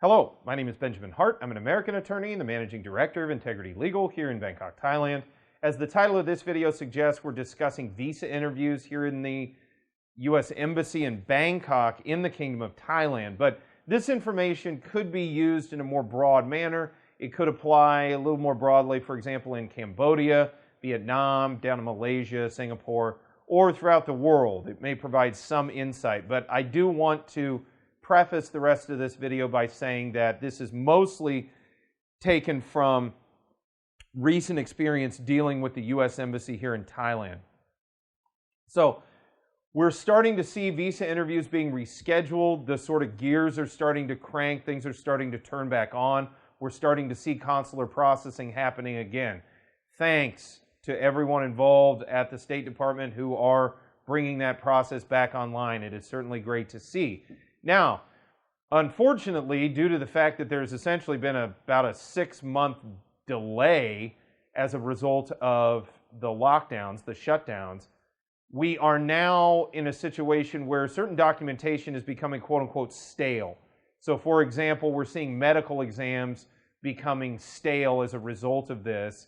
Hello, my name is Benjamin Hart. I'm an American attorney and the Managing Director of Integrity Legal here in Bangkok, Thailand. As the title of this video suggests, we're discussing visa interviews here in the U.S. Embassy in Bangkok in the Kingdom of Thailand. But this information could be used in a more broad manner. It could apply a little more broadly, for example, in Cambodia, Vietnam, down to Malaysia, Singapore, or throughout the world. It may provide some insight, but I do want to preface the rest of this video by saying that this is mostly taken from recent experience dealing with the U.S. Embassy here in Thailand. So we're starting to see visa interviews being rescheduled. The sort of gears are starting to crank. Things are starting to turn back on. We're starting to see consular processing happening again. Thanks to everyone involved at the State Department who are bringing that process back online. It is certainly great to see. Now, unfortunately, due to the fact that there's essentially been about a 6-month delay as a result of the lockdowns, the shutdowns, we are now in a situation where certain documentation is becoming quote-unquote stale. So, for example, we're seeing medical exams becoming stale as a result of this,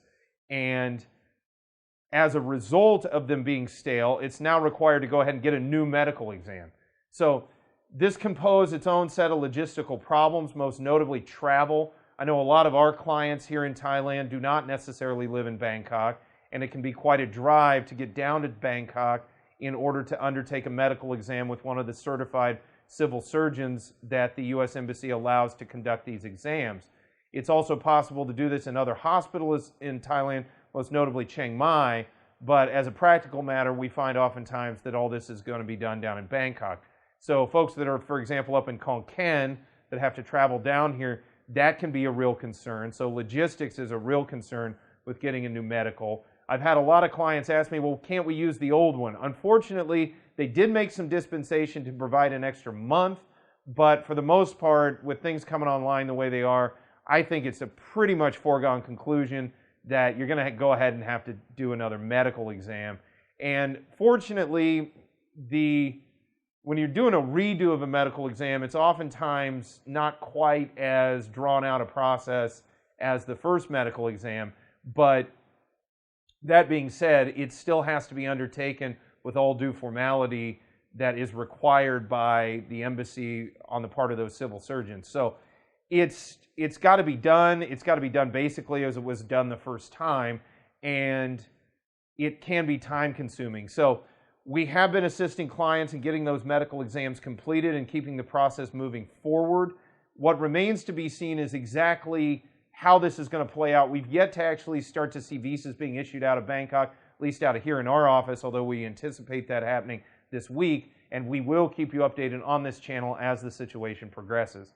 and as a result of them being stale, it's now required to go ahead and get a new medical exam. So this can pose its own set of logistical problems, most notably travel. I know a lot of our clients here in Thailand do not necessarily live in Bangkok, and it can be quite a drive to get down to Bangkok in order to undertake a medical exam with one of the certified civil surgeons that the U.S. Embassy allows to conduct these exams. It's also possible to do this in other hospitals in Thailand, most notably Chiang Mai, but as a practical matter, we find oftentimes that all this is going to be done down in Bangkok. So folks that are, for example, up in Khon Kaen that have to travel down here, that can be a real concern. So logistics is a real concern with getting a new medical. I've had a lot of clients ask me, well, can't we use the old one? Unfortunately, they did make some dispensation to provide an extra month, but for the most part, with things coming online the way they are, I think it's a pretty much foregone conclusion that you're going to go ahead and have to do another medical exam. And fortunately, when you're doing a redo of a medical exam, it's oftentimes not quite as drawn out a process as the first medical exam. But that being said, it still has to be undertaken with all due formality that is required by the embassy on the part of those civil surgeons. So it's got to be done. It's got to be done basically as it was done the first time, and it can be time consuming. So we have been assisting clients in getting those medical exams completed and keeping the process moving forward. What remains to be seen is exactly how this is going to play out. We've yet to actually start to see visas being issued out of Bangkok, at least out of here in our office, although we anticipate that happening this week, and we will keep you updated on this channel as the situation progresses.